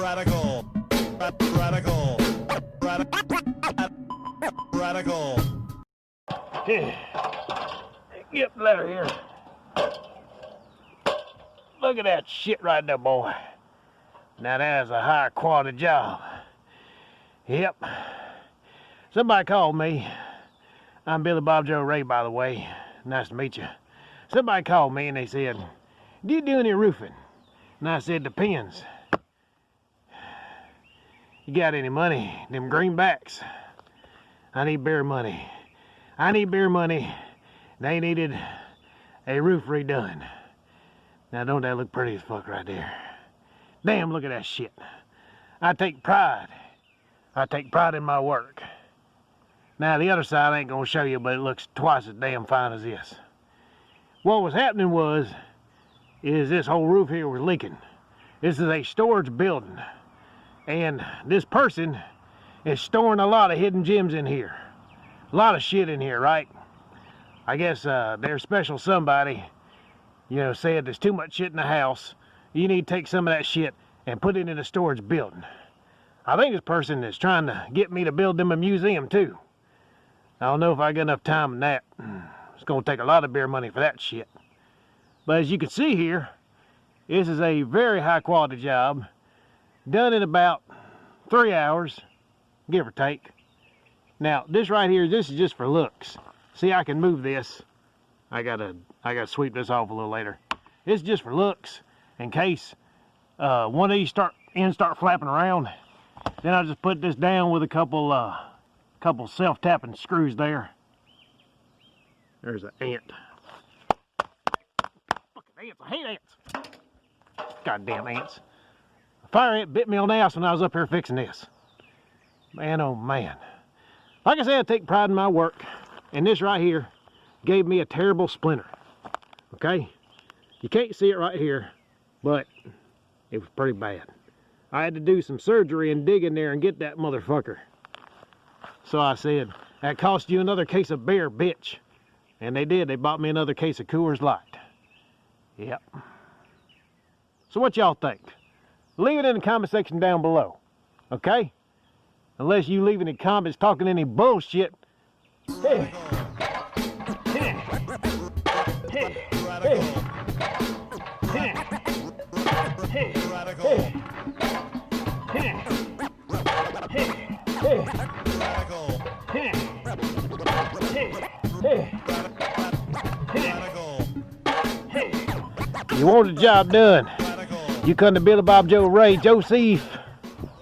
Radical. Radical. Radical. Get the ladder here. Look at that shit right there, boy. Now that is a high quality job. Yep. Somebody called me. I'm Billy Bob Joe Ray, by the way. Nice to meet you. Somebody called me and they said, do you do any roofing? And I said, depends. You got any money? Them greenbacks? I need beer money. I need beer money. They needed a roof redone. Now don't that look pretty as fuck right there? Damn, look at that shit. I take pride. I take pride in my work. Now the other side I ain't gonna show you, but it looks twice as damn fine as this. What was happening is this whole roof here was leaking. This is a storage building. And this person is storing a lot of hidden gems in here. A lot of shit in here, right? I guess their special somebody, you know, said there's too much shit in the house. You need to take some of that shit and put it in a storage building. I think this person is trying to get me to build them a museum too. I don't know if I got enough time in that. It's gonna take a lot of beer money for that shit. But as you can see here, this is a very high quality job, done in about 3 hours, give or take. Now this right here, this is just for looks. See, I can move this. I gotta sweep this off a little later. It's just for looks, in case one of these start flapping around. Then I'll just put this down with a couple self-tapping screws there. There's an ant. Fucking ants! I hate ants. Goddamn ants! A fire ant bit me on the ass when I was up here fixing this. Man, oh man! Like I said, I take pride in my work. And this right here gave me a terrible splinter. Okay? You can't see it right here, but it was pretty bad. I had to do some surgery and dig in there and get that motherfucker. So I said, that cost you another case of beer, bitch. And they did. They bought me another case of Coors Light. Yep. So what y'all think? Leave it in the comment section down below. Okay? Unless you leave any comments talking any bullshit. Hey. Hey. Hey. Hey. Hey. Hey. Hey. You want the job done. You come to Billy Bob Joe Ray, Joseph.